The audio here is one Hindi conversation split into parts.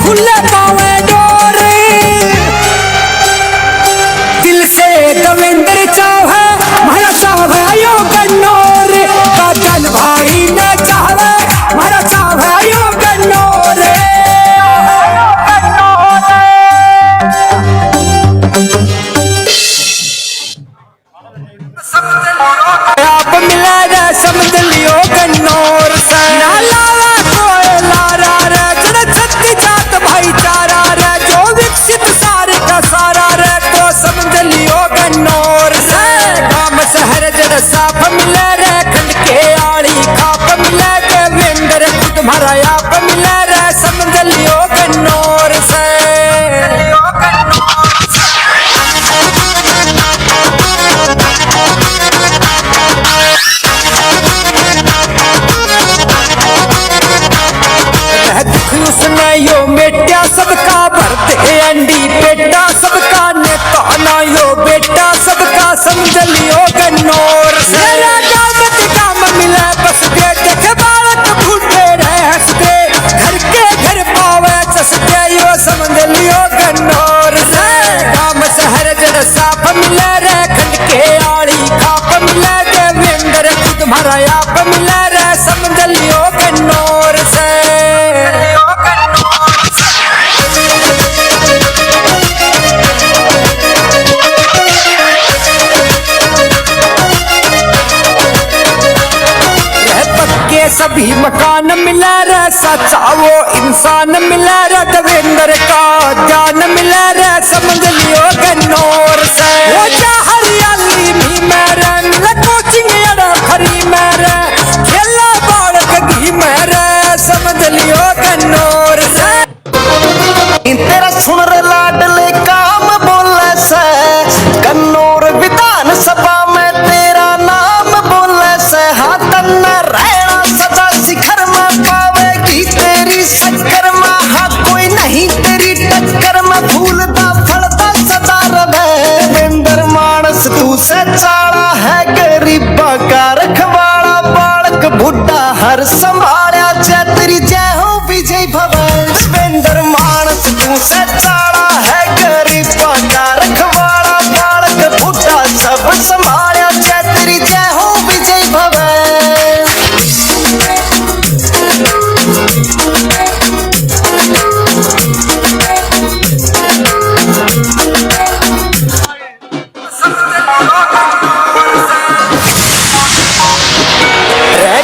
खुले पावे डोरे। दिल से देवेंद्र चाहे मारा चाहे यो गन्नोर, काटन भाई न चाहे मारा चाहे यो गन्नोर। आप मिला रे समझ लियो गन्नोर से, ना लावा कोई लारा रे, जड़ छत्ती जात भाईचारा रे, जो विकसित सारे का सारा रे, तो समझ लियो गन्नोर से। गांव शहर जड़ साफ मिले रे, खंड के आड़ी खाप मिले देवेंद्र खुद भरा आप मिले रे, समझ लियो गन्नोर से। उसने यो मेटिया सबका भरते अंडी बेटा सबका नेता ना यो बेटा सबका समझ लियो गन्नोर से। मत काम मिले बस दे देखे बालक भूखे रहे हंसते, घर के घर पावे चसते यो समझ लियो गन्नोर से। गांव शहर जड़ साफ मिले रे, खंड के आड़ी खाप मिले देवेंद्र खुद भरा आप मिले रे, समझ लियो गन्नोर से। सभी मकान मिला रे, सच्चा वो इंसान मिला रे, देवेंद्र का जान मिला रे, समझ लियो गन्नोर से। वो जा हरियाली भी मेरे मिला, कोचिंग अड़ा खरी मेरे, खेला बालक घी मेरे, समझ लियो गन्नोर से। तेरा सुन रे लाडले काम बोले से, गन्नोर विधान सभा में तेरा नाम बोले से, हाथ न रहना सदा शिखर में पावेगी तेरी शक्कर में, हाँ कोई नहीं तेरी टक्कर में, फूलदा फलदा सदा रहे। देवेंद्र मानस तू से चाड़ा है, गरीबा का रखवाड़ा, बालक बुढ़ा हर संभाला, जय तेरी जय हो विजय भवन। देवेंद्र मानस तू से चाड़ा है, गरीबा का रखवाड़ा, बालक बुढ़ा सब संभाला, जय तेरी जय हो विजय भवन।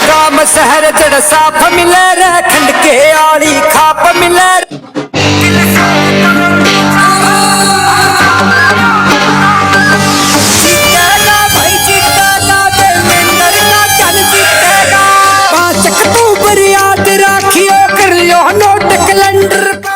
गांव शहर जड़ साफ मिले रे, खंड के आड़ी खाप मिले रे। जीतेगा भाई जीतेगा, देवेंद्र का जन जीतेगा। 5 अक्टूबर याद राखियो, कर लियो नोट कैलेंडर का।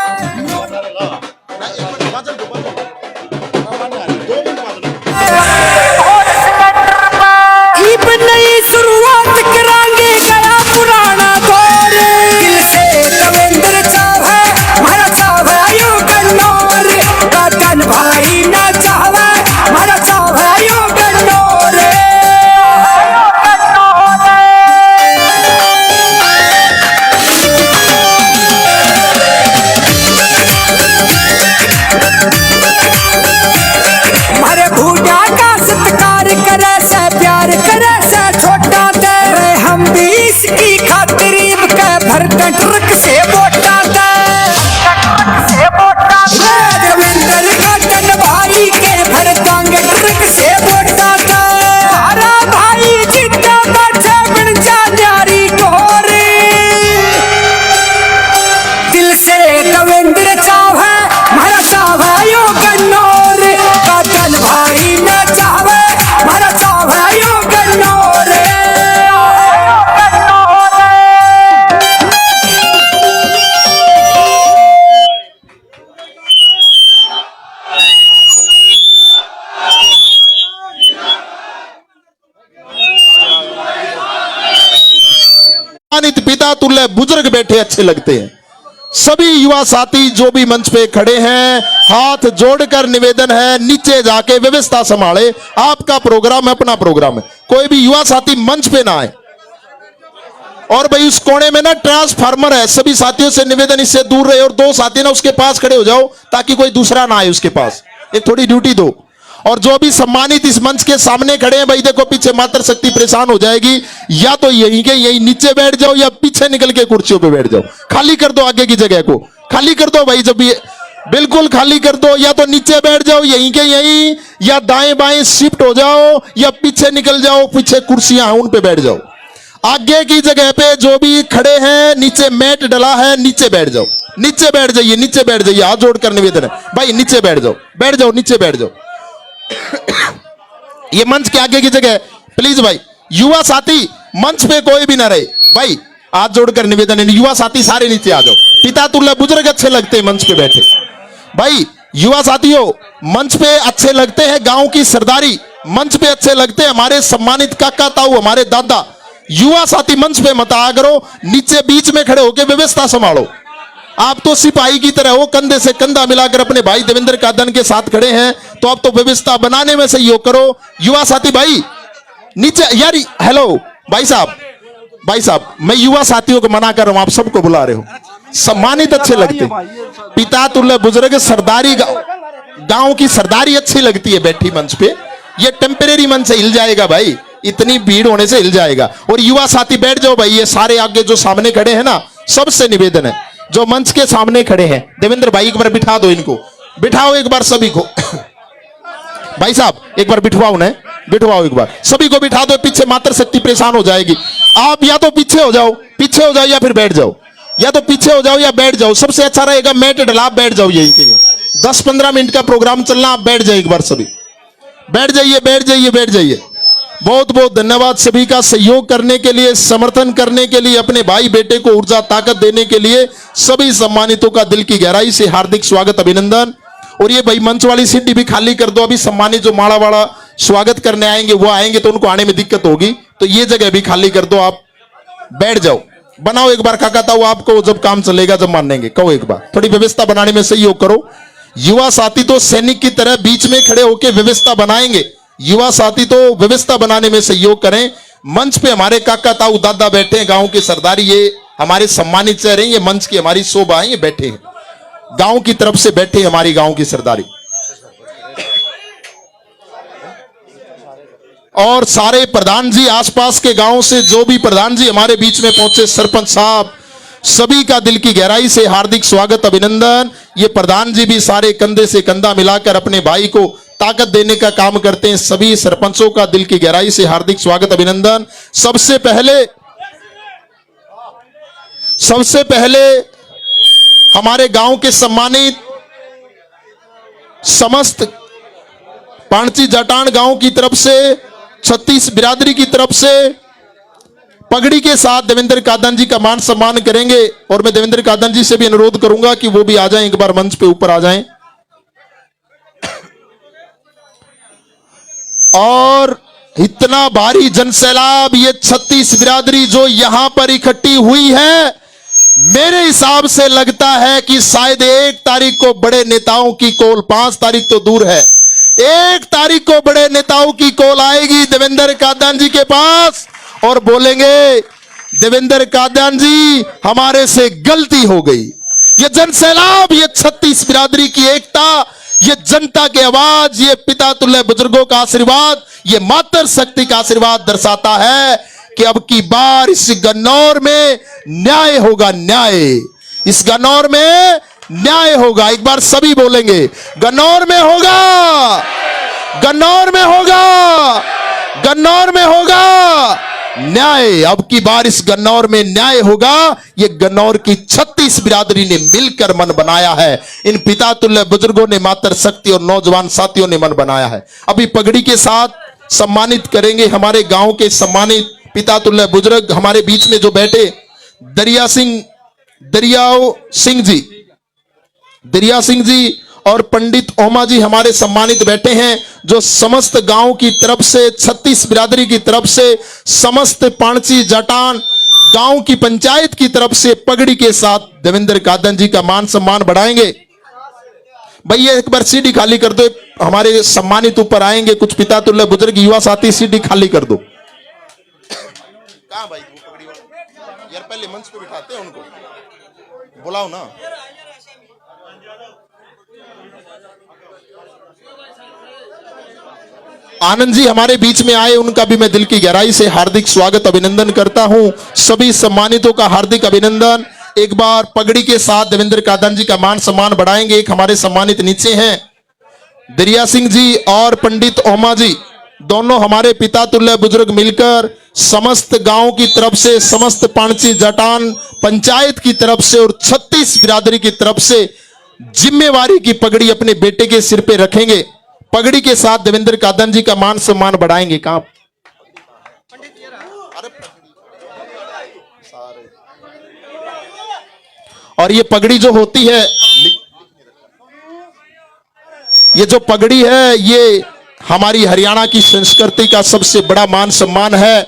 ईब नई शुरुआत करांगे, गया पुराना दौर। दिल से देवेंद्र चाहे मारा चाहे यो गन्नोर, काटन भाई न चाहे मारा चाहे यो गन्नोर। मारे भूजा का सत्कार करे से, प्यार करे से छोटा दे, हम भी इसकी खातिर के भरते ट्रक से वोटा दे। देवेंद्र काटन भाई के भरतांगे ट्रक से वोटा दे। हरा भाई जीता बैठे बन जा न्यारी गोरे। दिल से देवेंद्र चाहे मारा चाहे यो गन्नोर, काटन भाई न चाहे मारा चाहे यो गन्नोर। पिता तुल्य बुजुर्ग बैठे अच्छे लगते हैं। सभी युवा साथी जो भी मंच पे खड़े हैं, हाथ जोड़कर निवेदन है नीचे जाके व्यवस्था संभाले। आपका प्रोग्राम है, अपना प्रोग्राम है, कोई भी युवा साथी मंच पे ना आए। और भाई उस कोने में ना ट्रांसफार्मर है, सभी साथियों से निवेदन इससे दूर रहे, और 2 साथी ना उसके पास खड़े हो जाओ ताकि कोई दूसरा ना आए उसके पास, एक थोड़ी ड्यूटी दो। और जो भी सम्मानित इस मंच के सामने खड़े हैं भाई, देखो पीछे मातृ शक्ति परेशान हो जाएगी, या तो यहीं के यहीं नीचे बैठ जाओ या पीछे निकल के कुर्सियों पे बैठ जाओ, खाली कर दो आगे की जगह को, खाली कर दो भाई, जब ये बिल्कुल खाली कर दो, या तो नीचे बैठ जाओ यहीं के यहीं, या दाएं बाएं शिफ्ट हो जाओ, या पीछे निकल जाओ, पीछे कुर्सियां हैं उन पे बैठ जाओ। आगे की जगह पे जो भी खड़े हैं नीचे मैट डला है, नीचे बैठ जाओ, नीचे बैठ जाइए, नीचे बैठ जाइए, हाथ जोड़कर निवेदन है भाई, नीचे बैठ जाओ, बैठ जाओ, नीचे बैठ जाओ। ये मंच के आगे की जगह प्लीज भाई, युवा साथी मंच पे कोई भी ना रहे भाई, हाथ जोड़कर निवेदन है, युवा साथी सारे नीचे आ जाओ। पिता तुल्य बुजुर्ग अच्छे लगते हैं मंच पे बैठे भाई, युवा साथियों मंच पे अच्छे लगते हैं, गांव की सरदारी मंच पे अच्छे लगते हैं, हमारे सम्मानित काका ताऊ, हमारे दादा। युवा साथी मंच पे मत आया करो, नीचे बीच में खड़े होकर व्यवस्था संभालो। आप तो सिपाही की तरह हो, कंधे से कंधा मिलाकर अपने भाई देवेंद्र कादन के साथ खड़े हैं, तो आप तो व्यवस्था बनाने में सहयोग करो। युवा साथी भाई नीचे यार, हेलो भाई साहब, भाई साहब मैं युवा साथियों को मना कर रहा हूं, आप सबको बुला रहे हो, सम्मानित अच्छे लगते, पिता तुल्य बुजुर्ग सरदारी, गांव की सरदारी अच्छी लगती है बैठी मंच पे। ये टेम्परेरी मंच से हिल जाएगा भाई, इतनी भीड़ होने से हिल जाएगा। और युवा साथी बैठ जाओ भाई, ये सारे आगे जो सामने खड़े हैं ना, सबसे निवेदन है जो मंच के सामने खड़े हैं, देवेंद्र भाई एक बार बिठा दो इनको, बिठाओ एक बार सभी को भाई साहब एक बार बिठवाओ उन्हें, बिठवाओ एक बार सभी को बिठा दो, पीछे मातृ शक्ति परेशान हो जाएगी। आप या तो पीछे हो जाओ, पीछे हो जाओ, या फिर बैठ जाओ, या तो पीछे हो जाओ या बैठ जाओ, सबसे अच्छा रहेगा मैट डला, आप बैठ जाओ, यही के 10-15 मिनट का प्रोग्राम चलना, आप बैठ जाइए एक बार सभी, बैठ जाइए, बैठ जाइए, बैठ जाइए। बहुत बहुत धन्यवाद सभी का सहयोग करने के लिए, समर्थन करने के लिए, अपने भाई बेटे को ऊर्जा ताकत देने के लिए सभी सम्मानितों का दिल की गहराई से हार्दिक स्वागत, अभिनंदन। और ये भाई मंच वाली सीट भी खाली कर दो, अभी सम्मानित जो माड़ा वाला स्वागत करने आएंगे वो आएंगे तो उनको आने में दिक्कत होगी, तो ये जगह भी खाली कर दो, आप बैठ जाओ। बनाओ एक बार काका ताऊ, आपको जब काम चलेगा जब मानेंगे, कहो एक बार थोड़ी व्यवस्था बनाने में सहयोग करो। युवा साथी तो सैनिक की तरह बीच में खड़े होकर व्यवस्था बनाएंगे, युवा साथी तो व्यवस्था बनाने में सहयोग करें। मंच पे हमारे काका ताऊ दादा बैठे हैं, गांव के सरदारी, ये हमारे सम्मानित चेहरे, ये मंच की हमारी शोभा है, ये बैठे हैं गांव की तरफ से, बैठे हमारी गांव की सरदारी। और सारे प्रधान जी आसपास के गांव से जो भी प्रधान जी हमारे बीच में पहुंचे, सरपंच साहब, सभी का दिल की गहराई से हार्दिक स्वागत, अभिनंदन। ये प्रधान जी भी सारे कंधे से कंधा मिलाकर अपने भाई को ताकत देने का काम करते हैं, सभी सरपंचों का दिल की गहराई से हार्दिक स्वागत, अभिनंदन। सबसे पहले हमारे गांव के सम्मानित समस्त पाणची जटान गांव की तरफ से, 36 बिरादरी की तरफ से पगड़ी के साथ देवेंद्र कादन जी का मान सम्मान करेंगे। और मैं देवेंद्र कादन जी से भी अनुरोध करूंगा कि वो भी आ जाएं, एक बार मंच पे ऊपर आ जाएं। और इतना भारी जनसैलाब, ये 36 बिरादरी जो यहां पर इकट्ठी हुई है, मेरे हिसाब से लगता है कि शायद 1 तारीख को बड़े नेताओं की कॉल, 5 तारीख तो दूर है, 1 तारीख को बड़े नेताओं की कॉल आएगी देवेंद्र कादन जी के पास और बोलेंगे देवेंद्र कादन जी हमारे से गलती हो गई। ये जनसैलाब, ये 36 बिरादरी की एकता, ये जनता की आवाज, ये पिता तुल्य बुजुर्गों का आशीर्वाद, ये मातृ शक्ति का आशीर्वाद दर्शाता है कि अब की बार इस गन्नौर में न्याय होगा, न्याय इस गन्नौर में न्याय होगा। एक बार सभी बोलेंगे गन्नौर में होगा, गन्नौर में होगा, गन्नौर में होगा न्याय। अब की बार इस गन्नौर में न्याय होगा। ये गन्नौर की 36 बिरादरी ने मिलकर मन बनाया है, इन पिता तुल्य बुजुर्गों ने, मातृ शक्ति और नौजवान साथियों ने मन बनाया है। अभी पगड़ी के साथ सम्मानित करेंगे हमारे गांव के सम्मानित पिता तुल्य बुजुर्ग, हमारे बीच में जो बैठे दरिया सिंह जी और पंडित ओमा जी हमारे सम्मानित बैठे हैं, जो समस्त गांव की तरफ से, 36 बिरादरी की तरफ से, समस्त पाणची जटान गांव की पंचायत की तरफ से पगड़ी के साथ देवेंद्र कादन जी का मान सम्मान बढ़ाएंगे। भैया एक बार सीढ़ी खाली कर दो, हमारे सम्मानित ऊपर आएंगे कुछ पिता तुल्य बुजुर्ग, युवा साथी, सीढ़ी खाली कर दो। कहां भाई पगड़ी वाला? यार पहले मंच पे बिठाते हैं उनको, बुलाओ ना। आनंद जी हमारे बीच में आए, उनका भी मैं दिल की गहराई से हार्दिक स्वागत अभिनंदन करता हूं। सभी सम्मानितों का हार्दिक अभिनंदन। एक बार पगड़ी के साथ देवेंद्र कादन जी का मान सम्मान बढ़ाएंगे। एक हमारे सम्मानित नीचे हैं दरिया सिंह जी और पंडित ओमा जी, दोनों हमारे पिता तुल्य बुजुर्ग मिलकर समस्त गांव की तरफ से, समस्त पाणची जटान पंचायत की तरफ से और 36 बिरादरी की तरफ से जिम्मेवारी की पगड़ी अपने बेटे के सिर पे रखेंगे। पगड़ी के साथ देवेंद्र कादन जी का मान सम्मान बढ़ाएंगे। कहां और ये पगड़ी जो होती है, ये जो पगड़ी है, ये हमारी हरियाणा की संस्कृति का सबसे बड़ा मान सम्मान है।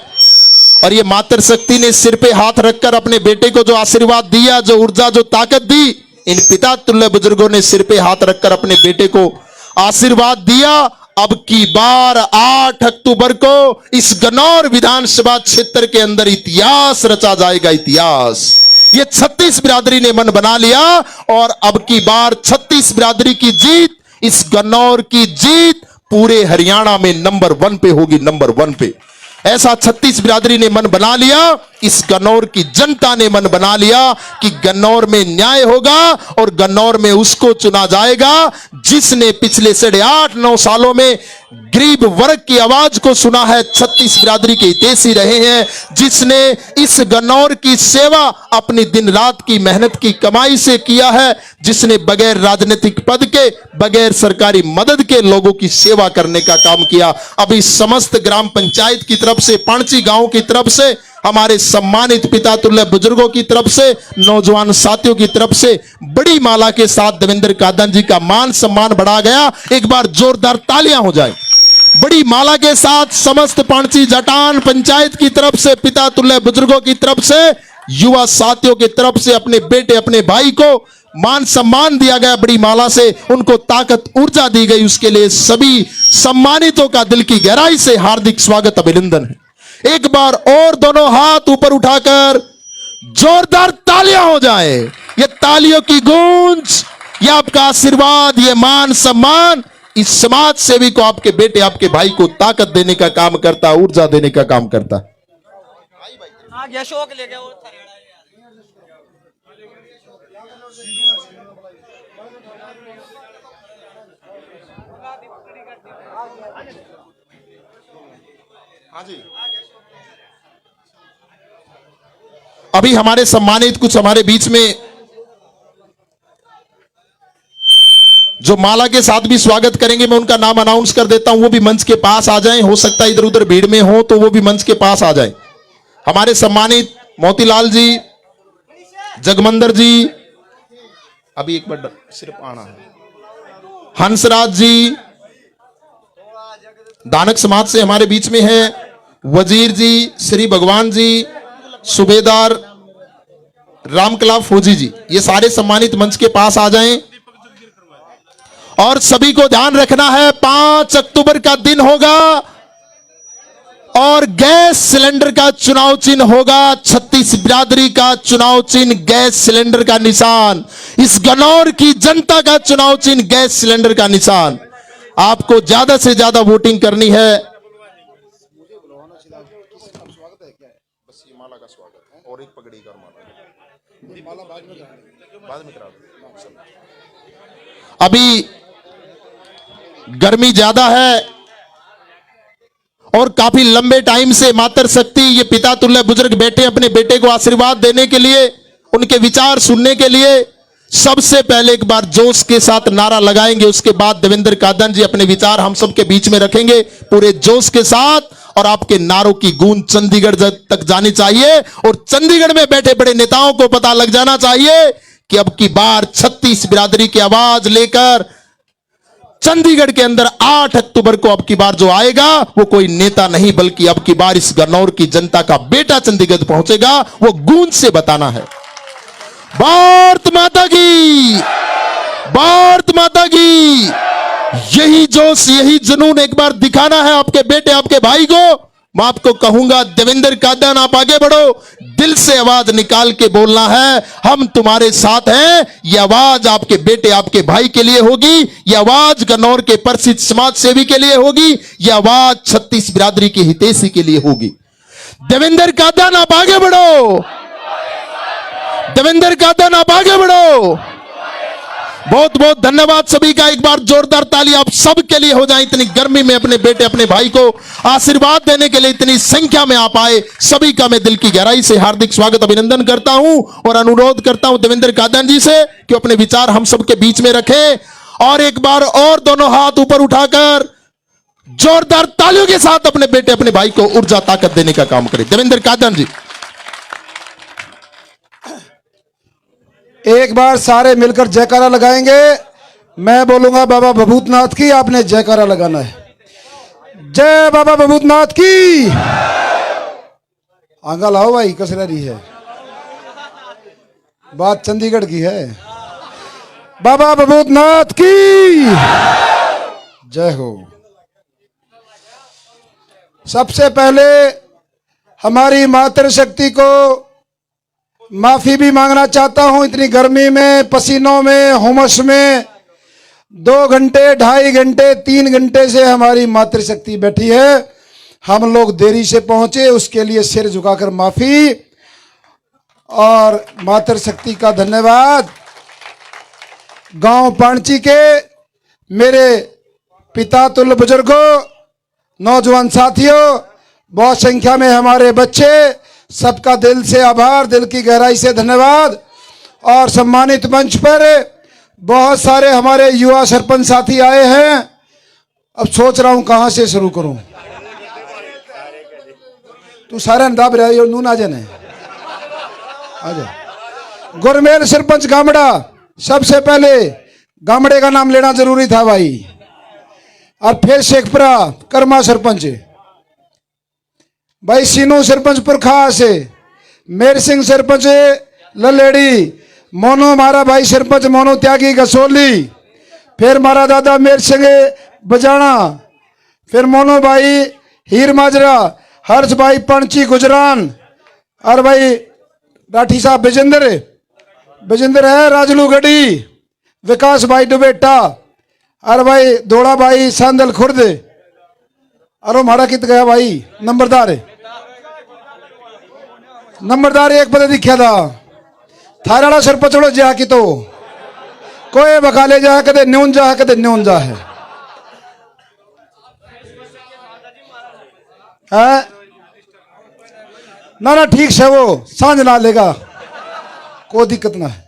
और ये मातृशक्ति ने सिर पे हाथ रखकर अपने बेटे को जो आशीर्वाद दिया, जो ऊर्जा, जो ताकत दी, इन पिता तुल्य बुजुर्गों ने सिर पे हाथ रखकर अपने बेटे को आशीर्वाद दिया। अब की बार 8 अक्टूबर को इस गन्नौर विधानसभा क्षेत्र के अंदर इतिहास रचा जाएगा, इतिहास। ये 36 बिरादरी ने मन बना लिया और अब की बार 36 बिरादरी की जीत, इस गन्नौर की जीत पूरे हरियाणा में नंबर 1 पे होगी, नंबर 1 पे। ऐसा 36 बिरादरी ने मन बना लिया, इस गन्नौर की जनता ने मन बना लिया कि गन्नौर में न्याय होगा और गन्नौर में उसको चुना जाएगा जिसने पिछले 8.5-9 सालों में गरीब वर्ग की आवाज को सुना है। 36 बिरादरी के हितैषी रहे हैं, जिसने इस गन्नौर की सेवा अपनी दिन रात की मेहनत की कमाई से किया है, जिसने बगैर राजनीतिक पद के, बगैर सरकारी मदद के लोगों की सेवा करने का काम किया। अभी समस्त ग्राम पंचायत की तरफ से, पाणची गांव की तरफ से, हमारे सम्मानित पिता तुल्य बुजुर्गों की तरफ से, नौजवान साथियों की तरफ से बड़ी माला के साथ देवेंद्र कादन जी का मान सम्मान बढ़ा गया। एक बार जोरदार तालियां हो जाए। बड़ी माला के साथ समस्त पाणची जटान पंचायत की तरफ से, पिता तुल्य बुजुर्गों की तरफ से, युवा साथियों की तरफ से अपने बेटे, अपने भाई को मान सम्मान दिया गया। बड़ी माला से उनको ताकत, ऊर्जा दी गई। उसके लिए सभी सम्मानितों का दिल की गहराई से हार्दिक स्वागत अभिनंदन है। एक बार और दोनों हाथ ऊपर उठाकर जोरदार तालियां हो जाए। ये तालियों की गूंज, ये आपका आशीर्वाद, ये मान सम्मान इस समाज सेवी को, आपके बेटे, आपके भाई को ताकत देने का काम करता, ऊर्जा देने का काम करता। शौक ले गया वो हाँ जी। अभी हमारे सम्मानित कुछ हमारे बीच में जो माला के साथ भी स्वागत करेंगे, मैं उनका नाम अनाउंस कर देता हूं। वो भी मंच के पास आ जाएं। हो सकता है इधर उधर भीड़ में हो तो वो भी मंच के पास आ जाएं। हमारे सम्मानित मोतीलाल जी, जगमंदर जी, अभी एक बार सिर्फ आना है, हंसराज जी, दानक समाज से हमारे बीच में है वजीर जी, श्री भगवान जी, सूबेदार रामकला फौजी जी, ये सारे सम्मानित मंच के पास आ जाएं। और सभी को ध्यान रखना है, 5 अक्टूबर का दिन होगा और गैस सिलेंडर का चुनाव चिन्ह होगा। 36 बिरादरी का चुनाव चिन्ह गैस सिलेंडर का निशान, इस गन्नौर की जनता का चुनाव चिन्ह गैस सिलेंडर का निशान। आपको ज्यादा से ज्यादा वोटिंग करनी है। बस ये माला का स्वागत है और एक पगड़ी का माला बाद में करा दो। अभी गर्मी ज्यादा है और काफी लंबे टाइम से मातृशक्ति, ये पिता तुल्य बुजुर्ग बैठे अपने बेटे को आशीर्वाद देने के लिए, उनके विचार सुनने के लिए। सबसे पहले एक बार जोश के साथ नारा लगाएंगे, उसके बाद देवेंद्र कादन जी अपने विचार हम सबके बीच में रखेंगे पूरे जोश के साथ। और आपके नारों की गूंज चंडीगढ़ तक जानी चाहिए और चंडीगढ़ में बैठे बड़े नेताओं को पता लग जाना चाहिए कि अब की बार 36 बिरादरी की आवाज लेकर चंडीगढ़ के अंदर 8 अक्टूबर को अब की बार जो आएगा वो कोई नेता नहीं, बल्कि अब की बार इस गन्नौर की जनता का बेटा चंडीगढ़ पहुंचेगा। वो गूंज से बताना है। भारत माता की, भारत माता की। यही जोश, यही जुनून एक बार दिखाना है आपके बेटे, आपके भाई को। मैं आपको कहूंगा देवेंद्र कादन, आप आगे बढ़ो। दिल से आवाज निकाल के बोलना है, हम तुम्हारे साथ हैं। यह आवाज आपके बेटे, आपके भाई के लिए होगी, यह आवाज गन्नौर के प्रसिद्ध समाज सेवी के लिए होगी, यह आवाज 36 बिरादरी की हितैषी के लिए होगी। देवेंद्र कादन, आप आगे बढ़ो। देवेंद्र कादन, आप आगे बढ़ो। बहुत बहुत धन्यवाद सभी का। एक बार जोरदार ताली आप सब के लिए हो जाए। इतनी गर्मी में अपने बेटे, अपने भाई को आशीर्वाद देने के लिए इतनी संख्या में आप आए, सभी का मैं दिल की गहराई से हार्दिक स्वागत, अभिनंदन करता हूं और अनुरोध करता हूं देवेंद्र कादन जी से कि अपने विचार हम सबके बीच में रखें और एक बार और दोनों हाथ ऊपर उठाकर जोरदार तालियों के साथ अपने बेटे, अपने भाई को ऊर्जा, ताकत देने का काम करें। देवेंद्र कादन जी, एक बार सारे मिलकर जयकारा लगाएंगे। मैं बोलूंगा बाबा भभूतनाथ की, आपने जयकारा लगाना है। जय बाबा भभूतनाथ की। आगा लाओ भाई, कसरा रही है बात, चंडीगढ़ की है। बाबा भभूतनाथ की जय हो। सबसे पहले हमारी मातृशक्ति को माफी भी मांगना चाहता हूं। इतनी गर्मी में, पसीनों में, हुमस में 2 घंटे, 2.5 घंटे, 3 घंटे से हमारी मातृशक्ति बैठी है। हम लोग देरी से पहुंचे, उसके लिए सिर झुकाकर माफी और मातृशक्ति का धन्यवाद। गांव पांची के मेरे पिता तुल्य बुजुर्गों, नौजवान साथियों, बहुत संख्या में हमारे बच्चे, सबका दिल से आभार, दिल की गहराई से धन्यवाद। और सम्मानित मंच पर बहुत सारे हमारे युवा सरपंच साथी आए हैं। अब सोच रहा हूं कहां से शुरू करूं। तू सारे दाब रहे हो, नून आ जाने आजा। गुरमेल सरपंच गामड़ा, सबसे पहले गामड़े का नाम लेना जरूरी था भाई। और फिर शेखपुरा कर्मा सरपंच भाई, सीनू सरपंच पुरखा से, मेर सिंह सरपंच ललेड़ी, मोनो मारा भाई सरपंच मोनो त्यागी गसोली, फिर मारा दादा मेर सिंह बजाना, फिर मोनो भाई हीर माजरा, हर्ष भाई पंची गुजरान, और भाई राठी साहब विजेंद्र है राजलू गढ़ी, विकास भाई डुबेटा, और भाई दौड़ा भाई सांदल खुर्द। अरे मारा कित गया भाई नंबरदार एक पता दिखा था थारा सरपंच जा कि तो कोई बकाले जा कदे न्यून जा कदे न्यून जा है। ना ठीक से वो सांझ ना लेगा, कोई दिक्कत ना है।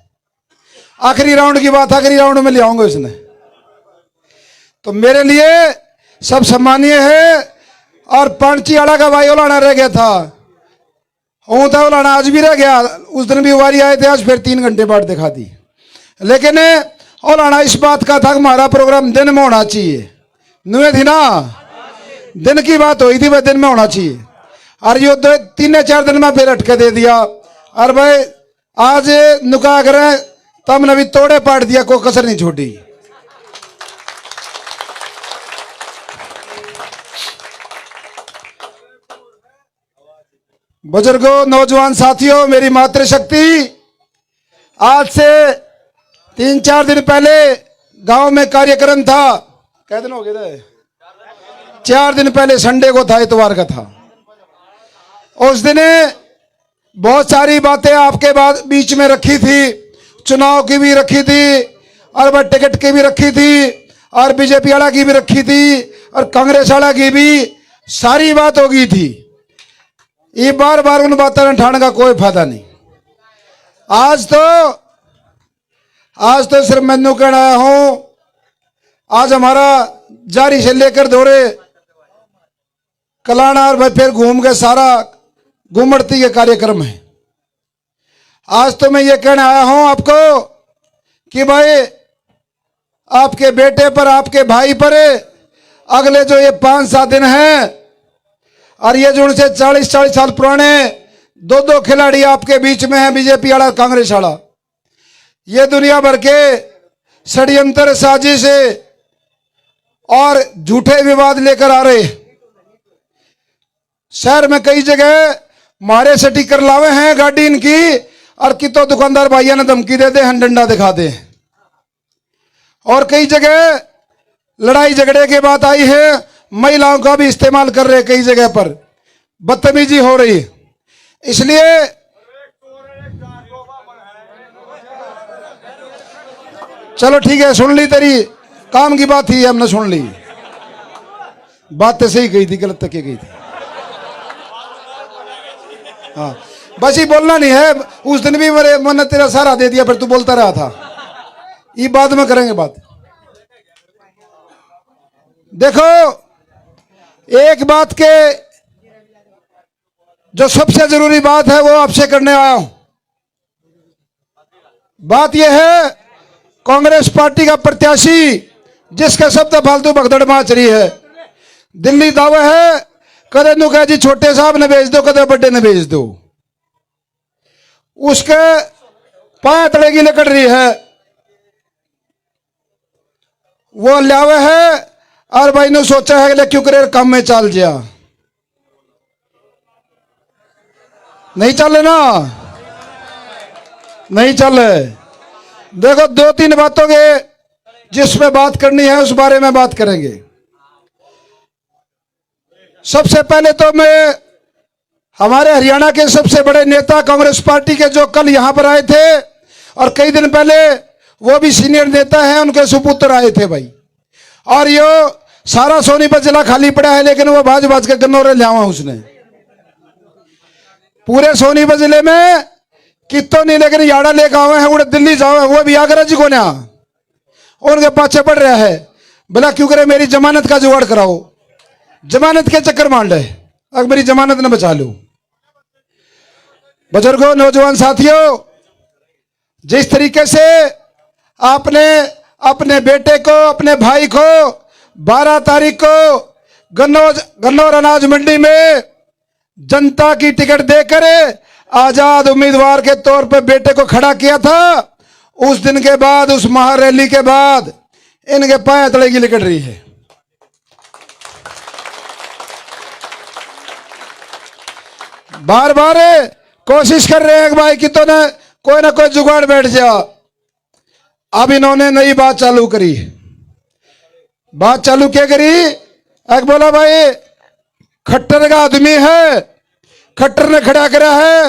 आखिरी राउंड की बात, आखिरी राउंड में ले आऊंगा इसने। तो मेरे लिए सब सम्मानीय है। और पांची आड़ा का भाई ओलाना रह गया था, ओलाना आज भी रह गया। उस दिन भी वारी आए थे, आज फिर 3 घंटे बाद दिखा दी। लेकिन ओलाना इस बात का था कि हमारा प्रोग्राम दिन में होना चाहिए। नुए थी ना, दिन की बात हुई थी, वह दिन में होना चाहिए। और ये 3-4 दिन में फिर अटके दे दिया। और भाई आज नुका कर तब ने भी तोड़े पाट दिया, कोई कसर नहीं छोड़ी। बुजुर्गों, नौजवान साथियों, मेरी मातृशक्ति आज से 3-4 दिन पहले गांव में कार्यक्रम था। कै दिन हो गए थे? 4 दिन पहले, संडे को था, इतवार का था। उस दिन बहुत सारी बातें आपके बीच में रखी थी, चुनाव की भी रखी थी, और वह टिकट की भी रखी थी, और बीजेपी वाला की भी रखी थी, और कांग्रेस वाला की भी सारी बात हो गई थी। ये बार बार उन बातों में ठाने का कोई फायदा नहीं। आज तो सिर्फ मैनू कहना आया हूं, आज हमारा जारी से लेकर दौरे कलाना और फिर घूम के सारा घूमड़ती के कार्यक्रम है। आज तो मैं ये कहने आया हूं आपको कि भाई आपके बेटे पर, आपके भाई पर अगले जो ये 5-7 दिन हैं, और ये जो उनसे 40-40 साल पुराने 2 खिलाड़ी आपके बीच में हैं, बीजेपी वाला, कांग्रेस वाला, ये दुनिया भर के षड्यंत्र, साजिश और झूठे विवाद लेकर आ रहे। शहर में कई जगह मारे से टिकर लावे हैं गाड़ी इनकी, और कितो दुकानदार भाइयों ने धमकी दे दे, हम डंडा दिखा दे। और कई जगह लड़ाई झगड़े की बात आई है, महिलाओं का भी इस्तेमाल कर रहे, कई जगह पर बदतमीजी हो रही है। इसलिए चलो ठीक है, सुन ली, तेरी काम की बात थी, हमने सुन ली। बात तो सही गई थी, गलत तक गई थी। हाँ, बस ये बोलना नहीं है। उस दिन भी मैंने तेरा सहारा दे दिया, फिर तू बोलता रहा था। ये बाद में करेंगे बात। देखो, एक बात के जो सबसे जरूरी बात है वो आपसे करने आया हूं। बात यह है, कांग्रेस पार्टी का प्रत्याशी जिसके शब्द फालतू भगदड़ माच रही है, दिल्ली दावा है, कदे नु कह जी छोटे साहब ने भेज दो, कदे बड़े ने भेज दो। उसके पाया तड़ेगी निकल रही है, वो लावे है, और भाई ने सोचा है कि क्यों करे काम में चाल जिया। नहीं चले ना, नहीं चले। देखो, दो तीन बातों के जिसमें बात करनी है उस बारे में बात करेंगे। सबसे पहले तो मैं हमारे हरियाणा के सबसे बड़े नेता कांग्रेस पार्टी के जो कल यहां पर आए थे, और कई दिन पहले वो भी सीनियर नेता हैं, उनके सुपुत्र आए थे भाई। और यो सारा सोनीपत जिला खाली पड़ा है, लेकिन वो भाज भाज के गन्नौरे ले आवा उसने। पूरे सोनीपत जिले में कितो नहीं, लेकिन याड़ा लेकर आवे हैं, उड़े दिल्ली जाओ, वो भी आगरा जी को ना उनके पाछे पड़ रहा है। बोला क्यों करे, मेरी जमानत का जुगाड़ कराओ। जमानत के चक्कर मान रहे, अब मेरी जमानत न बचा लो। बुजुर्गों, नौजवान साथियों, जिस तरीके से आपने अपने बेटे को, अपने भाई को 12 तारीख को गन्नौर अनाज मंडी में जनता की टिकट देकर आजाद उम्मीदवार के तौर पर बेटे को खड़ा किया था, उस दिन के बाद, उस महारैली के बाद इनके पाया तड़ेगी निकल रही है। बार बार कोशिश कर रहे हैं कि भाई कि तो न कोई ना कोई जुगाड़ बैठ जा। अब इन्होंने नई बात चालू करी। बात चालू क्या करी? एक बोला भाई खट्टर का आदमी है, खट्टर ने खड़ा करा है,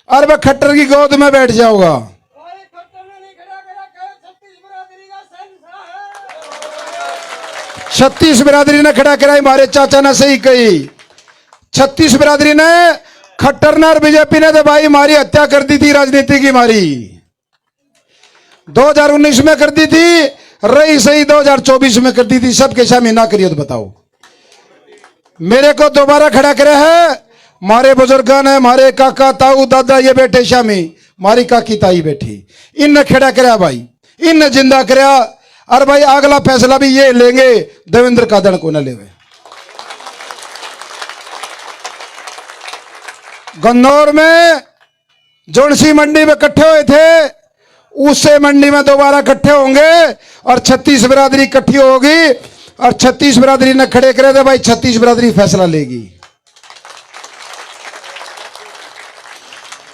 और मैं खट्टर की गोद में बैठ जाऊंगा। 36 बिरादरी ने खड़ा करा, हमारे चाचा ने सही कही। 36 बिरादरी ने, खट्टर ने और बीजेपी ने तो भाई हमारी हत्या कर दी थी, राजनीति की हमारी 2019 में कर दी थी, रही सही 2024 में कर दी थी। सबके सामने ना करिए तो बताओ, मेरे को दोबारा खड़ा करे है। मारे बुजुर्गों ने, मारे काका ताऊ दादा ये बैठे शामी, मारी काकी ताई बैठी, इन खड़ा कराया भाई, इन जिंदा कराया। और भाई अगला फैसला भी ये लेंगे, देवेंद्र कादड़ को न लेवे। गन्नौर में जोनसी मंडी में इकट्ठे हुए थे, उससे मंडी में दोबारा इकट्ठे होंगे और 36 बिरादरी इकट्ठी होगी, और 36 बिरादरी ने खड़े करे थे भाई, 36 बिरादरी फैसला लेगी।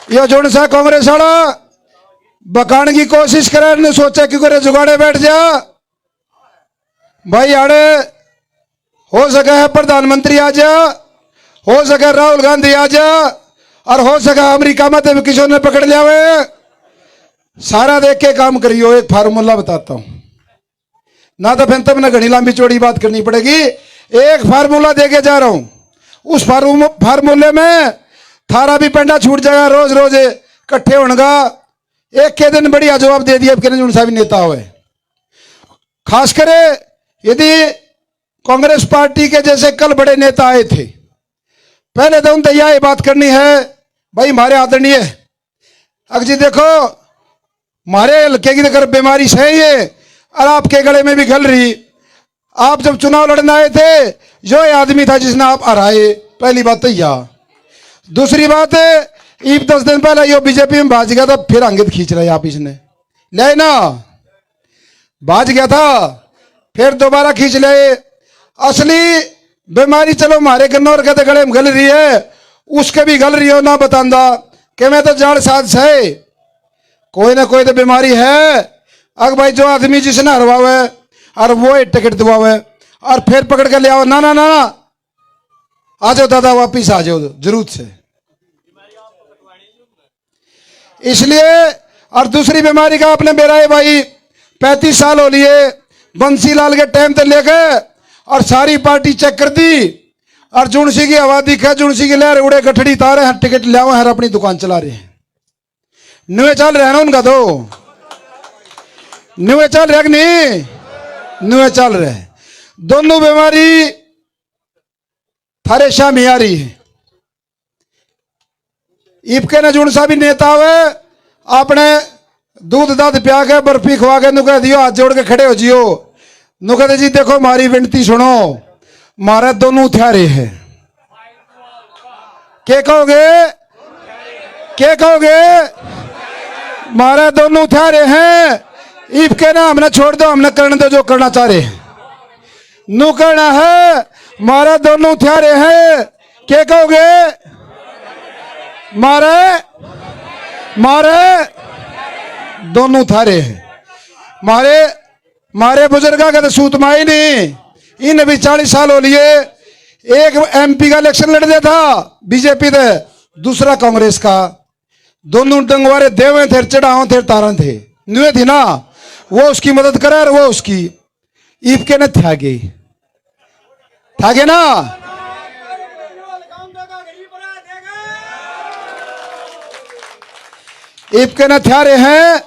यह जोनसा कांग्रेस वाला बकाने की कोशिश करे, ने सोचा कि करे जुगाड़े बैठ जा भाई। आड़े हो सके है प्रधानमंत्री आ जा, हो सके राहुल गांधी आ जा, और हो सके अमेरिका में तो किसी ने पकड़ लिया हुए। सारा देख के काम करियो। एक फार्मूला बताता हूं ना, तो फिर तुमने घनी लंबी चौड़ी बात करनी पड़ेगी। एक फार्मूला देके जा रहा हूं, उस फार्मूले में थारा भी पेंडा छूट जाएगा, रोज रोज इकट्ठे होगा। एक के दिन बढ़िया जवाब दे दिया सा भी नेता हुए। खास करे यदि कांग्रेस पार्टी के जैसे कल बड़े नेता आए थे, पहले तो उनसे यह बात करनी है भाई, हमारे आदरणीय अजी देखो, हमारे हल्के की अगर बीमारी सही है और आपके गले में भी घल रही। आप जब चुनाव लड़ने आए थे, जो आदमी था जिसने आप हराए, पहली बात तो यह। दूसरी बात है, 10 दिन पहले यो बीजेपी में भाज गया था, फिर अंगित खींच रहे आप, इसने ले ना भाज गया था, फिर दोबारा खींच ले। असली बीमारी चलो हमारे गन्नौर के गले में गल रही है, उसके भी गल रही हो ना बतांदा कि मैं तो जाड़ साध से कोई ना कोई तो बीमारी है। अग भाई जो आदमी जिसने हरवावे और वो ही टिकट दबावे और फिर पकड़ के ले आओ, ना ना ना आ जाओ दादा वापिस आ जाओ जरूरत से। इसलिए और दूसरी बीमारी का आपने बेरा है भाई 35 साल हो लिए बंसीलाल के टाइम तक लेके और सारी पार्टी चेक कर दी और जुनसी की हवा दिखा, जुनसी की लहर उड़े, गठड़ी तारे हैं, टिकट ले आओ, हर अपनी दुकान चला रहे हैं। न्यूए चल रहे हैं ना उनका, तो न्यूए चल रहे कि नहीं? न्यूए चल रहे हैं। दोनों बीमारी थारे शामी आ रही है। इबके ने जुन सा भी नेता हुए आपने दूध दाद प्या के बर्फी खवा के नु कह दियो, हाथ जोड़ के खड़े हो जियो, नु कहते जी देखो हमारी विनती सुनो, मारे दोनों हथियारे हैं। क्या कहोगे? क्या कहोगे? मारे दोनों हथियारे हैं। इबके ना हमने छोड़ दो, हमने करने दो जो करना चाह रहे हैं। नु करना है, मारे दोनों हथियारे हैं। क्या कहोगे? मारे मारे दोनों थारे हैं। मारे मारे बुजुर्गा का तो सूत माई नहीं। इन अभी 40 साल हो लिए। एक MP का इलेक्शन लड़ दिया था बीजेपी से, दूसरा कांग्रेस का। दोनों डंगवारे देवे थे, चढ़ाओ थे, तारा थे, नुए थी ना, वो उसकी मदद करे और वो उसकी। ईब के न थागे ना। ईब के न थ्यारे हैं।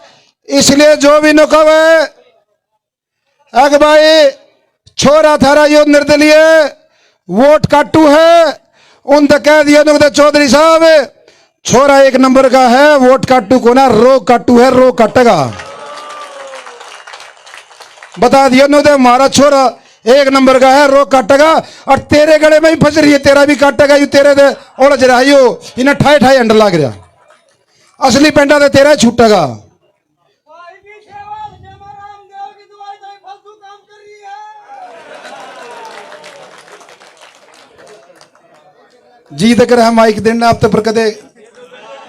इसलिए जो भी नुकव है अग भाई छोरा थारा यो निर्दलीय वोट काटू है, उन तक कह दिया नुकते चौधरी साहब छोरा 1 नंबर का है, वोट काटू को ना रो काटू है, रो काटेगा। बता दिया नुकते हमारा छोरा 1 नंबर का है, रो काटेगा। और तेरे गले में ही फंस रही है, तेरा भी काटेगा। यू तेरे दे ओलझ रहा यो, इन्हें ठाई ठाई अंडर लाग रहा। असली पेंडा तो तेरा छूटेगा। जी तक रहा माइक देना आप तो पर कदे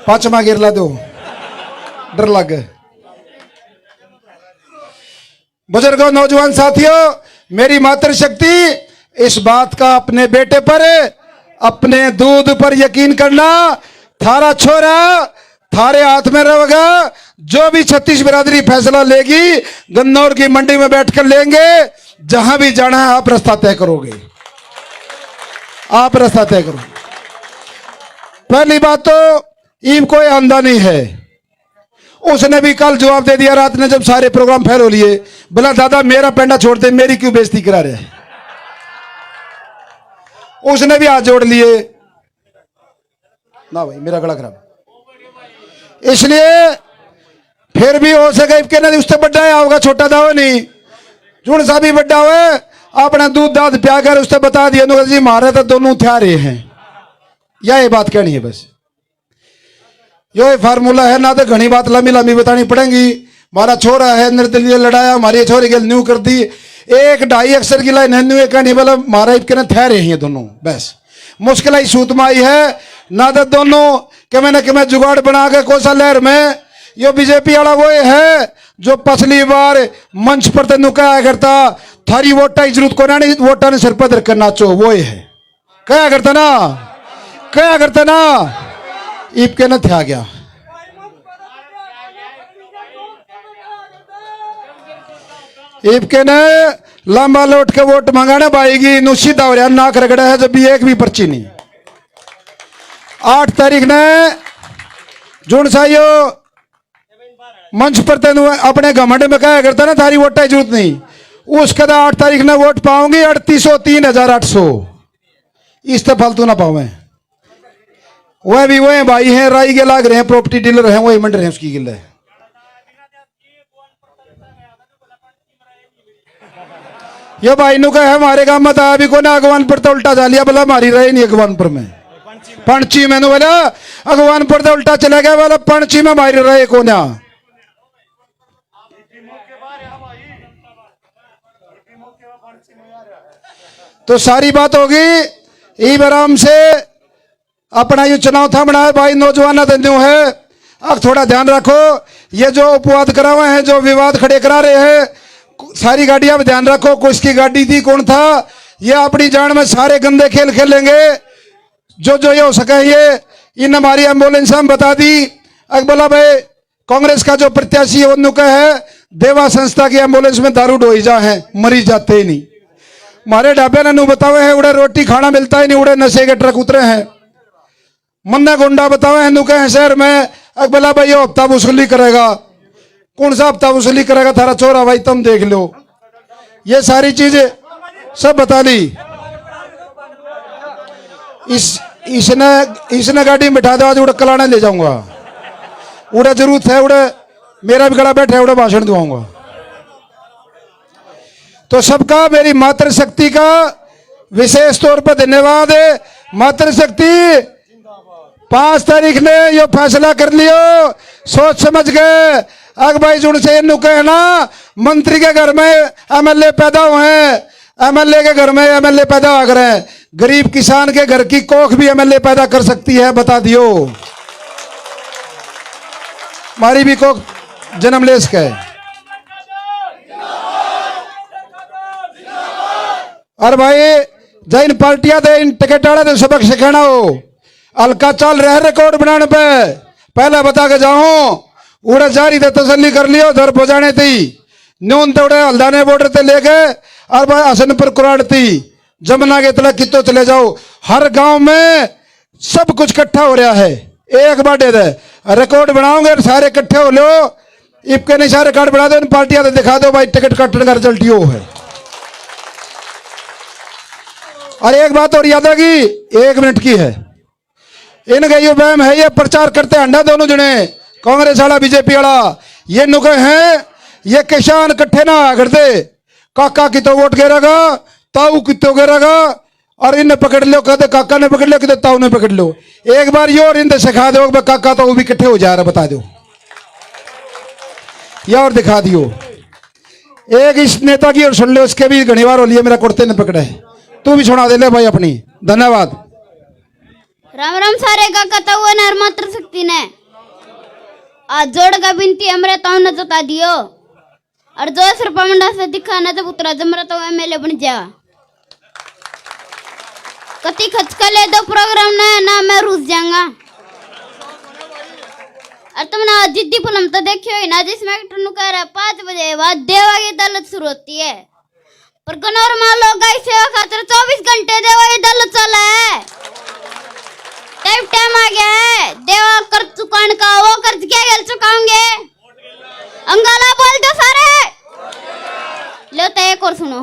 पांचवा गिर ला दो, डर लग गए। बुजुर्गों, नौजवान साथियों, मेरी मातृशक्ति इस बात का अपने बेटे पर, अपने दूध पर यकीन करना। थारा छोरा थारे हाथ में रहेगा। जो भी 36 बिरादरी फैसला लेगी गन्नौर की मंडी में बैठकर लेंगे। जहां भी जाना है आप रास्ता तय करोगे, आप रास्ता तय करोगे। पहली बात तो ईब कोई आंदा नहीं है। उसने भी कल जवाब दे दिया रात ने जब सारे प्रोग्राम फेल हो लिए, बोला दादा मेरा पेंडा छोड़ दे, मेरी क्यों बेइज्जती करा रहे हैं। उसने भी हाथ जोड़ लिए ना भाई मेरा गला खराब। इसलिए फिर भी हो सके के ना उससे बड़ा होगा, छोटा दाव नहीं। जुड़ सा भी बड़ा हुआ अपना दूध दाद प्या कर उससे बता दिया जी मारे तो दोनों हथियारे हैं। यह बात कहनी है बस, यो फार्मूला है ना। तो घनी बात लंबी लंबी बतानी पड़ेगी। हमारा छोरा है निर्दलीय लड़ाया, हमारी छोरी के न्यू कर दी, 1-2.5 अक्षर की लाइन है न्यू कहनी, बोला मारा इतने ठहरे हैं दोनों। बस मुश्किल ही सूत में आई है ना। तो दोनों कि मैं जुगाड़ बना के कोसा लहर में यो बीजेपी वाला वो है जो पिछली बार मंच पर तेन कहा करता थारी वोटा की जरूरत को ना, नहीं वोटा ने सिर पर करना चो, वो है कहा करता ना, कहा करता ना। ईब के न थे आ गया। ईब के ने लंबा लौट के वोट मांगाने पाएगी नुशीद और नाक रगड़ा है जब भी एक भी पर्ची नहीं। 8 तारीख ने जुन साइयो मंच पर तेन अपने घमंड में कहा करता ना थारी वोटा की जरूरत नहीं, उसके 8 तारीख ने वोट पाऊंगी 3803,800। इस तो फालतू ना पावे। वह भी वह भाई हैं राई के लाग रहे हैं, प्रॉपर्टी डीलर हैं, वही मंड रहे हैं उसकी गिल है। ये भाई नु का है हमारे गांव में था अभी को ना अगवान पर तो उल्टा जा लिया, बोला हमारी रही नहीं अगवान पर में पंची मैंने बोला अगवान पर तो उल्टा चला गया, बोला पंची में मारी रहे को ना। तो सारी बात होगी ईब आराम से अपना ये चुनाव था बनाया भाई, नौजवान धंधों है। अब थोड़ा ध्यान रखो, ये जो उपवाद करा हुए हैं, जो विवाद खड़े करा रहे हैं, सारी गाड़ियां में ध्यान रखो, किसकी गाड़ी थी, कौन था। ये अपनी जान में सारे गंदे खेल खेलेंगे। जो ये हो सके ये इन हमारी एम्बुलेंस हम बता दी। अब बोला भाई कांग्रेस का जो प्रत्याशी है वो है देवा संस्था की एम्बुलेंस में दारू ढोई जा है, मरीज जाते ही नहीं। हमारे ढाबे ने बतावे है उड़े रोटी खाना मिलता ही नहीं, उड़े नशे के ट्रक उतरे हैं। मन्ना गुंडा बतावे हैं नुके हैं शहर में। अब बोला भाई ये हफ्ता वसूली करेगा, कौन सा हफ्ता वसूली करेगा थारा चोरा भाई, तुम देख लो। ये सारी चीजें सब बता दी। इसने गाड़ी में बिठा दो, आज उड़े कलाने ले जाऊंगा। उड़े जरूरत है, उड़े मेरा भी गला बैठा है, उड़े भाषण दुआऊंगा। तो सबका मेरी मातृशक्ति का विशेष तौर पर धन्यवाद है। मातृशक्ति 5 तारीख ने यो फैसला कर लियो, सोच समझ गए। अग भाई जुड़ से इन कहना मंत्री के घर में एमएलए पैदा हुए हैं, एमएलए के घर में एमएलए पैदा हो गए। गरीब किसान के घर की कोख भी एमएलए पैदा कर सकती है, बता दियो। हमारी भी कोख जन्म ले सके। और भाई जैन पार्टियां दे इन टिकट वाले तो सबक सिखाना हो। हल्का चाल रह रिकॉर्ड बनाने पे पहले बता के जाऊं, उड़े जारी थे तसल्ली कर लियो, दर पहुंचाने थी न्यून तोड़े हल्दाने बॉर्डर ते ले गए। और भाई हसन पर कुराड़ थी जमुना के तला कितो चले जाओ। हर गांव में सब कुछ इकट्ठा हो रहा है, एक बाटे दे रिकॉर्ड बनाओगे सारे इकट्ठे हो लो। इबके नहीं सारे कार्ड बना दो, इन पार्टियां दिखा दो भाई टिकट काटने का रिजल्ट यो है। और एक बात और याद आगी, 1 मिनट की है। इनका ये वहम है, ये प्रचार करते अंडा दोनों जने, कांग्रेस वाला बीजेपी वाला। ये नुके हैं ये किसान इकट्ठे ना करते, काका की तो वोट गिरेगा, ताऊ की तो गिरेगा। और इन्हें पकड़ लो, कहते काका ने पकड़ लो, कहते ताऊ ने पकड़ लो। एक बार ये और इन्हें सिखा दो काका तो वो भी इकट्ठे हो जा रहा, बता दो या और दिखा दियो। एक इस नेता की और सुन लो, उसके भी घनी बार हो लिया मेरा कुर्ते ने पकड़े, तू भी सुना दे ले भाई अपनी। धन्यवाद। राम राम सारे काका ताऊ ने और मात्र शक्ति ने आज जोड़ का बिनती हमरे ताऊ ने जता दियो। और जो सरपमंडा से दिखाना जब उतरा जमरा तो एमएलए बन जा। कति खच कर ले दो प्रोग्राम ना मैं रूस जाऊंगा। और तुमने जिद्दी फिल्म तो देखी हो ना, जिसमें एक्टर नु कह रहा 5 बजे बाद देवा की अदालत शुरू होती है। पर गनौर मान लो गाय सेवा खातिर 24 घंटे देवा की अदालत चला है। टाइम आ गया है, देवा कर चुकान का, वो कर्ज क्या गल चुकाओगे? अंगाला बोल दो सारे। लो तो एक और सुनो,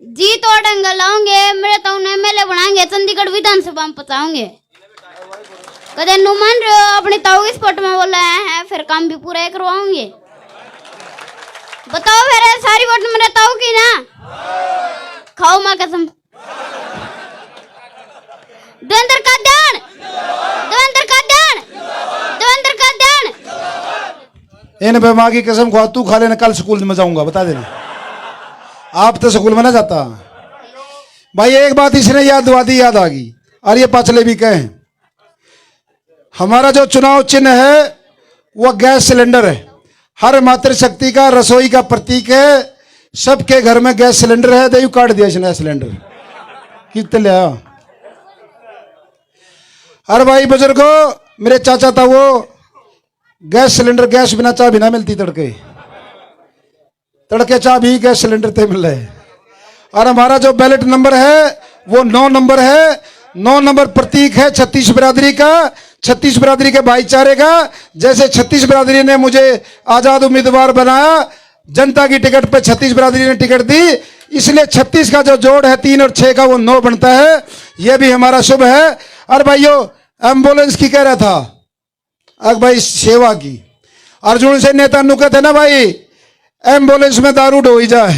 जीत और डंगा लाओगे मेरे तो उन्हें एमएलए बनाएंगे, चंडीगढ़ विधानसभा में पहुंचाओगे। कदे नु मान रहे हो अपनी ताऊ की स्पॉट में बोला है, फिर काम भी पूरा करवाओगे। बताओ फिर सारी वोट मेरे ताऊ की ना, खाओ मां कसम। देवेंद्र का ध्यान, देवेंद्र का ध्यान, देवेंद्र का ध्यान। इन पे माँ की कसम खुआ, तू खा लेना, कल स्कूल में जाऊंगा, बता देना। आप तो स्कूल में ना जाता भाई। एक बात इसने याद दिवा दी, याद आ गई। और ये पाचले भी कहें, हमारा जो चुनाव चिन्ह है वो गैस सिलेंडर है। हर मातृशक्ति का रसोई का प्रतीक है। सबके घर में गैस सिलेंडर है। देयू काट दिया इसने सिलेंडर कितने लिया। अरे भाई बुजुर्गो, मेरे चाचा था वो गैस सिलेंडर, गैस बिना चाय भी ना मिलती। तड़के तड़के चाय भी गैस सिलेंडर पे मिल रहे। और हमारा जो बैलेट नंबर है वो 9 नंबर है। 9 नंबर प्रतीक है छत्तीस बिरादरी का, छत्तीस बिरादरी के भाईचारे का। जैसे छत्तीस बिरादरी ने मुझे आजाद उम्मीदवार बनाया, जनता की टिकट पे छत्तीस बिरादरी ने टिकट दी, इसलिए 36 का जो जोड़ है 3 और 6 का वो 9 बनता है। ये भी हमारा शुभ है। और भाइयों एम्बुलेंस की कह रहा था, अब भाई सेवा की अर्जुन से नेता नुके थे ना भाई, एम्बुलेंस में दारू ढोई जाए।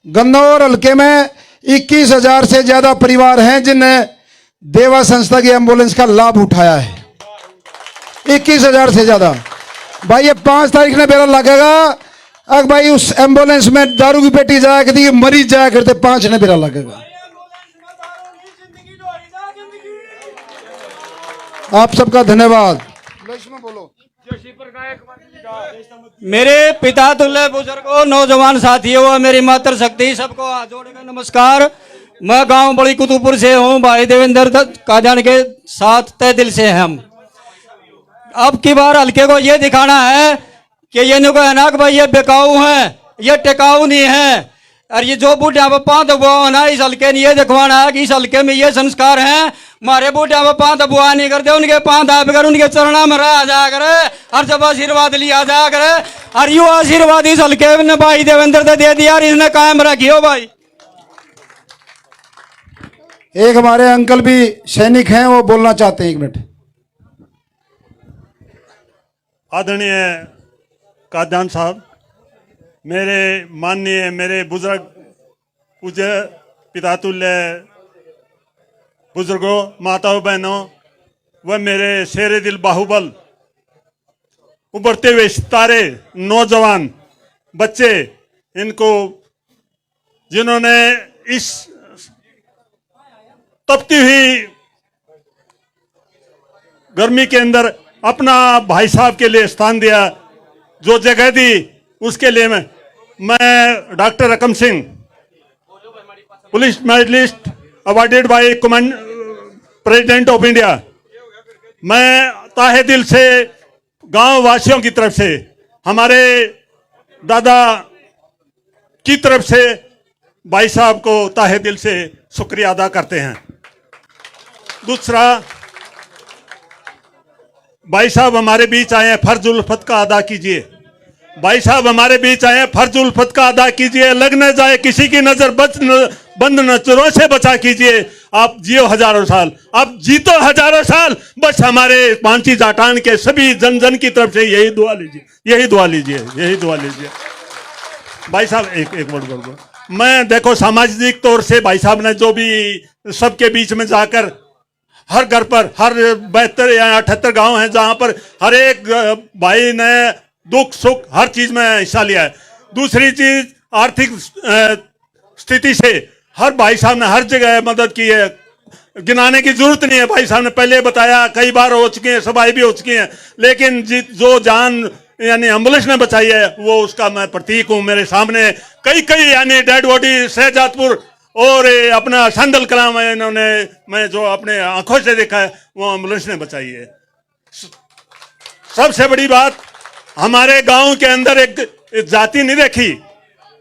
गन्नौर हल्के में 21,000 से ज्यादा परिवार हैं जिनने देवा संस्था की एम्बुलेंस का लाभ उठाया है। 21,000 से ज्यादा। भाई ये 5 तारीख ने बेरा लगेगा। अब भाई उस एम्बुलेंस में दारू की पेटी जाया करती, मरीज जाया करते, 5 ने बेरा लगेगा। आप सबका धन्यवाद। मेरे पिता तुल्य बुजुर्गों, नौजवान साथियों व मेरी मातृ शक्ति, सबको हाथ जोड़कर नमस्कार। मैं गांव बड़ी कुतुबपुर से हूं। भाई देवेंद्र कादियान के साथ तय दिल से हैं हम। अब की बार हल्के को ये दिखाना है कि ये नुको है ना कि भाई ये बेकाऊ है, ये टिकाऊ नहीं है। और ये जो बूढ़ा पाँव दबुआ ना, इस हल्के ने ये दिखवाना है कि इस हल्के में ये संस्कार हैं। हमारे बूढ़ा पाँव दबुआ नहीं करते, उनके पाँव दाब कर उनके चरणा में रहा जा करे और जब आशीर्वाद लिया जा करे। और यू आशीर्वाद इस हल्के ने भाई देवेंद्र ने दे दिया और इसने कायम रखियो भाई। एक हमारे अंकल भी सैनिक हैं, वो बोलना चाहते हैं, 1 मिनट। आदरणीय कादियान साहब, मेरे माननीय, मेरे बुजुर्ग पूज्य पिता तुल्य बुजुर्गों, माताओं, बहनों व मेरे शेरे दिल बाहुबल, उभरते हुए सितारे, नौजवान बच्चे, इनको जिन्होंने इस तपती हुई गर्मी के अंदर अपना भाई साहब के लिए स्थान दिया, जो जगह दी, उसके लिए मैं doctor Rakam Singh, police medallist awarded by president of India, मैं ताहे दिल से गांव वासियों की तरफ से, हमारे दादा की तरफ से भाई साहब को ताहे दिल से शुक्रिया अदा करते हैं। दूसरा, भाई साहब हमारे बीच आए हैं, फर्ज उल्फत का अदा कीजिए। भाई साहब हमारे बीच आए हैं, फर्ज उल्फत का अदा कीजिए। लग न जाए किसी की नजर, बंद नजरों से बचा कीजिए। आप जियो हजारों साल, आप जीतो हजारों साल। बस हमारे पांची जाटान के सभी जन जन की तरफ से यही दुआ लीजिए, यही दुआ लीजिए, यही दुआ लीजिए। भाई साहब एक वर्ड मैं देखो, सामाजिक तौर से भाई साहब ने जो भी सबके बीच में जाकर हर घर पर, हर 72 या 78 गांव हैं जहां पर हर एक भाई ने दुख सुख हर चीज में हिस्सा लिया है। दूसरी चीज, आर्थिक स्थिति से हर भाई साहब ने हर जगह मदद की है, गिनाने की जरूरत नहीं है। भाई साहब ने पहले बताया, कई बार हो चुके हैं, सभाएं भी हो चुकी हैं, लेकिन जो जान यानी एम्बुलेंस ने बचाई है, वो उसका मैं प्रतीक हूं। मेरे सामने कई यानी डेड बॉडी शहजादपुर और अपना संदल कलाम है, इन्होंने, मैं जो अपने आंखों से देखा है, वो एम्बुलेंस ने बचाई है। सबसे बड़ी बात, हमारे गांव के अंदर एक जाति नहीं देखी,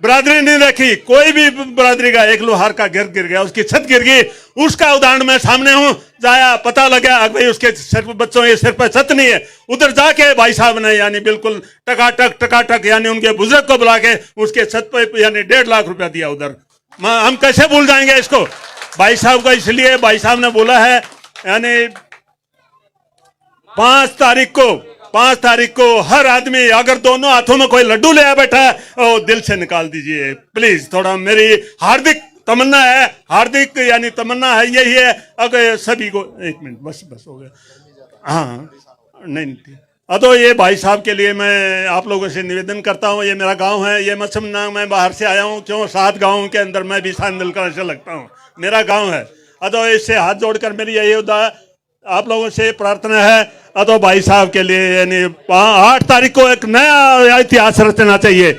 बरादरी नहीं देखी। कोई भी बरादरी का एक लोहार का गिर गया, उसकी छत गिर गई, उसका उदाहरण मैं सामने हूं। जाया पता लगा भाई उसके सिर पर, बच्चों के सिर पर छत नहीं है, उधर जाके भाई साहब ने यानी बिल्कुल टकाटक यानी उनके बुजुर्ग को बुला के उसके छत पर यानी 1.5 लाख रुपया दिया उधर। हम कैसे भूल जाएंगे इसको भाई साहब का। इसलिए भाई साहब ने बोला है यानी 5 तारीख को हर आदमी, अगर दोनों हाथों में कोई लड्डू ले बैठा है, वो दिल से निकाल दीजिए प्लीज। थोड़ा मेरी हार्दिक तमन्ना है, हार्दिक यानी तमन्ना है, यही है। अगर सभी को 1 मिनट बस हो गया। हाँ नहीं, तो ये भाई साहब के लिए मैं आप लोगों से निवेदन करता हूँ। ये मेरा गांव है, ये मत समझना मैं बाहर से आया हूँ, क्यों 7 गाँव के अंदर मैं भी शामिल कर से लगता हूँ, मेरा गांव है। तो इससे हाथ जोड़कर मेरी यही आप लोगों से प्रार्थना है। तो भाई साहब के लिए यानी 8 तारीख को एक नया इतिहास रचना चाहिए।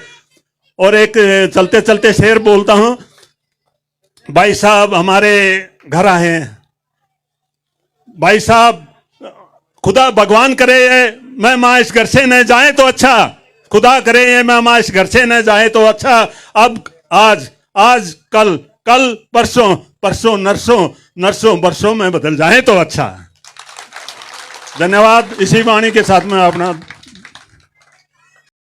और एक चलते चलते शेर बोलता हूँ। भाई साहब हमारे घर आए हैं, भाई साहब खुदा भगवान करे मैं माँ इस घर से न जाए तो अच्छा, खुदा करे ये मैं माँ इस घर से न जाए तो अच्छा। अब आज कल परसों नरसों बरसों में बदल जाए तो अच्छा। धन्यवाद। इसी वाणी के साथ में अपना